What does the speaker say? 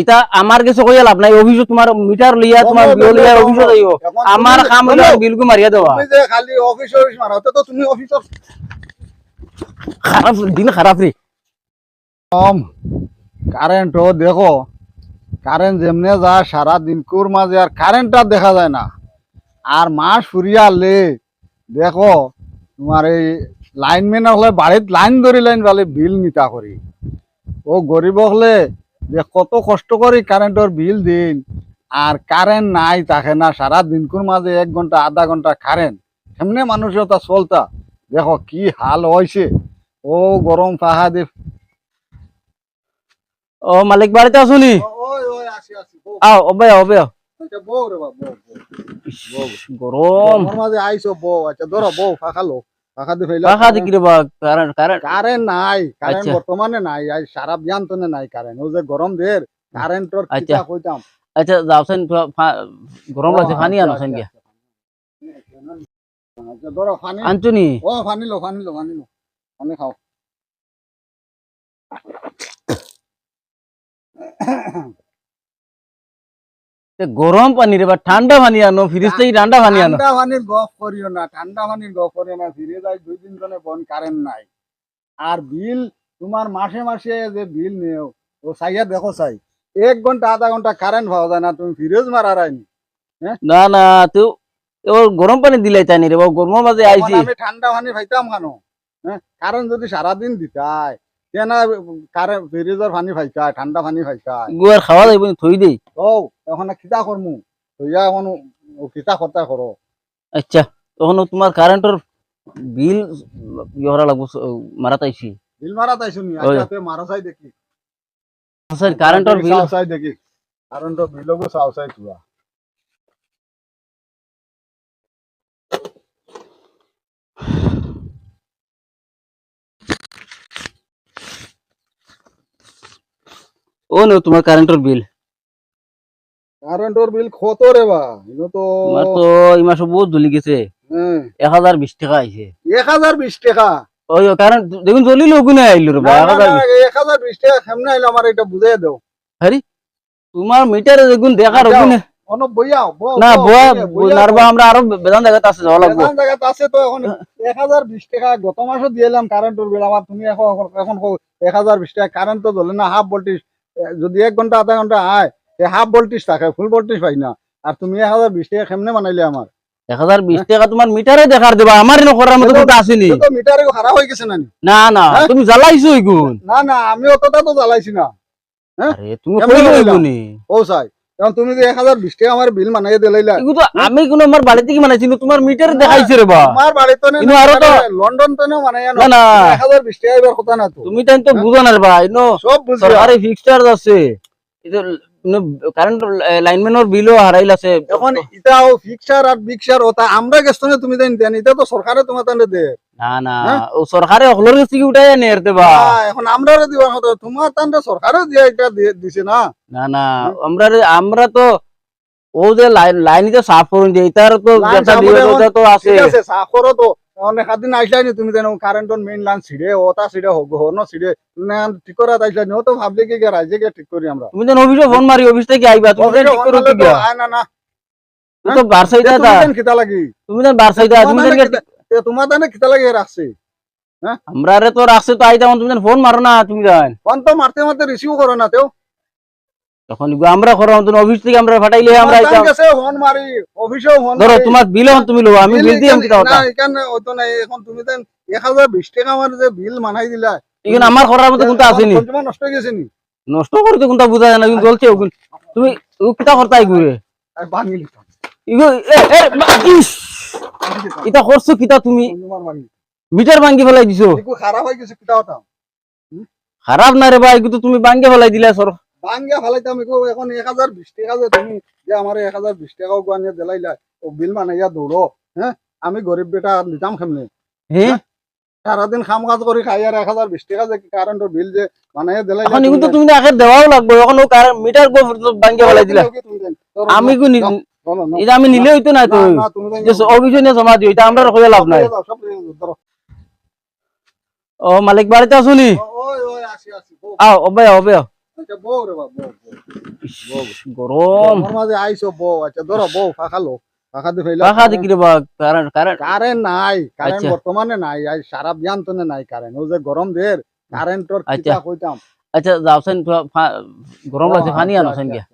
ইটা আমার কাছে কইয়া লাভ নাই, অফিসে তোমার মিটার লইয়া তোমার বিল লইয়া অফিসে যাইও, আমার কাম হইলো বিল কো মারিয়া দেওয়া। তুমি যে খালি অফিস মারো, তো তুমি অফিসর খারাপ দিন খারাপ রে। কারেন্ট দেখো, কারেন্ট যেমনে যায় সারা দিন কুর মাঝে আর কারেন্টটা দেখা যায় না। আর মাস ফুরিয়ালে দেখো তোমার এই লাইনম্যান হলে বাড়িত লাইন ধরি লাইন বলে বিল নিতা করি। ও গরিব হলে যে কত কষ্ট করি কারেন্টের বিল দিন, আর কারেন্ট নাই থাকে না সারা দিনকুর মাঝে 1 ঘন্টা আধা ঘন্টা কারেন্ট, এমনি মানুষের তা চলতা দেখো কি হাল হয়েছে। ও গরম পাহা দে। ও মালিক বাড়িতে আসুনি? আও ওবে ওবে গরম মাঝে আইসো বউ। আচ্ছা ধরো বউ ফাঁকালো, ফাঁকা দিয়ে ফেলা পাখা দেখি রে বা কারেন্ট কারেন্ট কারেন্ট নাই, কারেন্ট আচ্ছা। বর্তমানে নাই, আই সারা বিয়ান্তনে নাই কারেন্ট। ও যে গরম দের কারেন্টর আচ্ছা। কিটা কইতাম। আচ্ছা যাওছেন, গরম লাগছে, পানি আনোছেন গিয়া আচ্ছা ধরো পানি আনছুনি? ও পানি লো পানি লো পানি লো, পানি খাও। গরম পানি রে বা ঠান্ডা পানি আনো, ফ্রিজ থেকে ঠান্ডা পানি আনো। ঠান্ডা পানির গপ করিও না, ঠান্ডা পানির গপ করিও না, ফিরে যাই 2 দিন ধরে বন কারেন্ট নাই। আর বিল তোমার মাসে মাসে যে বিল নেও ও চাইয়া দেখো চাই 1 ঘন্টা আধা ঘন্টা কারেন্ট পাওয়া যায় না, তুমি ফিরেজ মারার আইনি। না না তুই গরম পানি দিলাই তাই নি রে বা, গরমের মাঝে আইছি। আমি ঠান্ডা পানি পাইতাম কেন? হ্যাঁ কারেন্ট যদি সারাদিন দিতাই কেন কারেন্ট ফ্রিজের পানি পাইতাই, ঠান্ডা পানি পাইতাই। গুয়ার খাওয়া যাইব থই দেই। ও এখন খিতা করমু হইয়া এখন খিতা করতে করো। আচ্ছা তখন তোমার কারেন্টের বিল ইহরা লাগবো, মারাত আইছি। বিল মারা তাই শুনি। ওই। আচ্ছা তুই মারা চাই দেখি, আচ্ছা কারেন্টের বিল চাও চাই দেখি, কারেন্টের বিল চাও চাই তুয়া। ও নো তোমার কারেন্টের বিল। কারেন্টের বিল কত রে বা? ইনো তো তোমার তো এই মাসে বহুত জ্বলি গেছে, 1020 টাকা আইছে। 1020 টাকা? ওই কারেন্ট দেখুন জ্বলিল ওগুনে আইলো রে বা, 1020 টাকা কেমনে আইলো আমার এটা বুঝাই দাও। আরে তোমার মিটারে দেখুন দেখার ওগুনে অন বইয়াও না বয়া নারবা, আমরা আরো বেদান জায়গাতে আছে যাওয়া লাগবে। বেদান জায়গাতে আছে তো। এখন 1020 টাকা গত মাসে দিলাম কারেন্টের বিল আমার। তুমি এখন 1020 টাকা কারেন্ট তো জ্বলে না, হাফ ভোল্টেজ। যদি 1 ঘন্টা আধা ঘন্টা আয় হাফ ভোল্টেজ থাকে, ফুল ভোল্টেজ পাই না। আর তুমি 1020 টাকা কেমনে বানাইলে আমার? 1020 টাকা তোমার মিটারে দেখার দেবা, আমার এনে করার মতো কিছু আসেনি। তো মিটারে খারাপ হয়ে গেছে না? না না তুমি জ্বালাইছো এগুন। না না আমি অতটা তো জ্বালাইছি না। আরে তুমি কইলো এগুনি ও চাই এখন তুমি যে 1020 টাকা আমার বিল বানাই দিলাইলা। এগু তো আমি কোন আমার বাড়ি থেকে বানাইছি না, তোমার মিটারে দেখাইছে রে বা। আমার বাড়ি তো ইনো আরো তো লন্ডন তো না বানাই না না 1020 টাকা এবার কথা না তো। তুমি তাই তো বুঝো না রে বা, ইনো সব বুঝি। সরকারি ফিক্স চার্জ আছে, এটা কারেন্ট লাইনম্যানের বিলও হারাইল আছে। এখন এটাও ফিক্সার আর বিক্সার ওটা আমরা গেছো না, তুমি দেন এটা তো সরকারে তোমার তানে দে। না না ও সরকারে অকলর কাছ থেকে উঠাই আনে এরতে বা। এখন আমরা দিবার কথা তোমার তানে সরকারে দিয়ে এটা দিছে না। না না আমরা তো ও যে লাইনটা সাফ করুন যে এটার তো যেটা নিয়মটা তো আছে। ঠিক আছে সাফ করো তো। অনেক দিন আইছাইনি তুমি দেন কারেন্টর মেইন লাইন ছিড়ে ওটা ছিড়ে হনো ছিড়ে না ঠিক করে আইছাইনি। ও তো ভাবলে কি রাইজে কে ঠিক করি আমরা। তুমি দেন অফিসে ফোন মারি, অফিস থেকে আইবা, তুমি দেন ঠিক করো কি গা। না না তুমি তো বারসাইদা তা, তুমি দেন খিতা লাগি, তুমি দেন বারসাইদা, তুমি দেন তোমার দানে খিতা লাগি রাখছে। হ্যাঁ আমরা রে তো রাখছে তো আইতা, তুমি দেন ফোন মারো না, তুমি দেন ফোন তো মারতে মারতে রিসিভ করো না তেও। তখন আমরা করো তুমি অফিস থেকে আমরা ফাটাইলে আমরা আইতা গেছে ফোন মারি অফিসেও ফোন ধরো তোমার বিল এখন তুমি লও, আমি বিল দিই আমি কিটা হতা না এখানে হইতো না। এখন তুমি দেন 1020 টাকা আমার যে বিল মানাই দিলা, এখন আমার করার মতো কোনটা আসেনি। তোমার নষ্ট হয়ে গেছে নি? নষ্ট করতে কোনটা বুঝা যায় না, কিন্তু চলছে ওগুন। তুমি কিটা করতে আই ঘুরে আর ভাঙি লিখো ইগো এটা করছো কিটা তুমি? তোমার ভাঙি মিটার ভাঙ্গি ফেলাই দিছো। একটু খারাপ হয়ে গেছে কিটা হতাম। খারাপ না রে ভাই, কিন্তু তুমি ভাঙ্গি ফেলাই দিলা সর। ভাঙ্গা ফেলাইতাম এখন 1020 টাকা যে তুমি যে আমার 1020 টাকাও গানিয়ে দিলাইলা ও বিল মানাইয়া দৌড়ো। হ্যাঁ আমি গরিব বেটা নিতাম কেমনে? হ্যাঁ সারাদিন কাম কাজ করে খাই আর 1020 টাকা যে কারেন্টের বিল যে বানাইয়া দিলাইলা। এখন কিন্তু তুমি আগে দেওয়াও লাগবে, এখন ও মিটার গো ভাঙ্গি ফেলাই দিলা। আমি কো এটা আমি নিলে হইতো না তো, অভিযোগ জমা দিও, এটা আমরা কইয়া লাভ নাই। ও মালিক বাড়িতে আসুনি? ওই ওই আসি আসি আও ওবে ওবে আচ্ছা বউ রে বাবা বউ ইস, বউ গরম আমার মাঝে আইছো বউ আচ্ছা ধরো বউ ফাঁকালো ফাঁকা দিয়ে ফেলা পাখা দেখি রে বা কারেন্ট কারেন্ট কারেন্ট নাই কারেন্ট আচ্ছা। বর্তমানে নাই আই সারা বিয়ান তো নাই কারেন্ট ও যে গরম দের কারেন্টর আচ্ছা। কিতা কইতাম আচ্ছা যাওছেন গরম লাগছে পানি আনোছেন গিয়া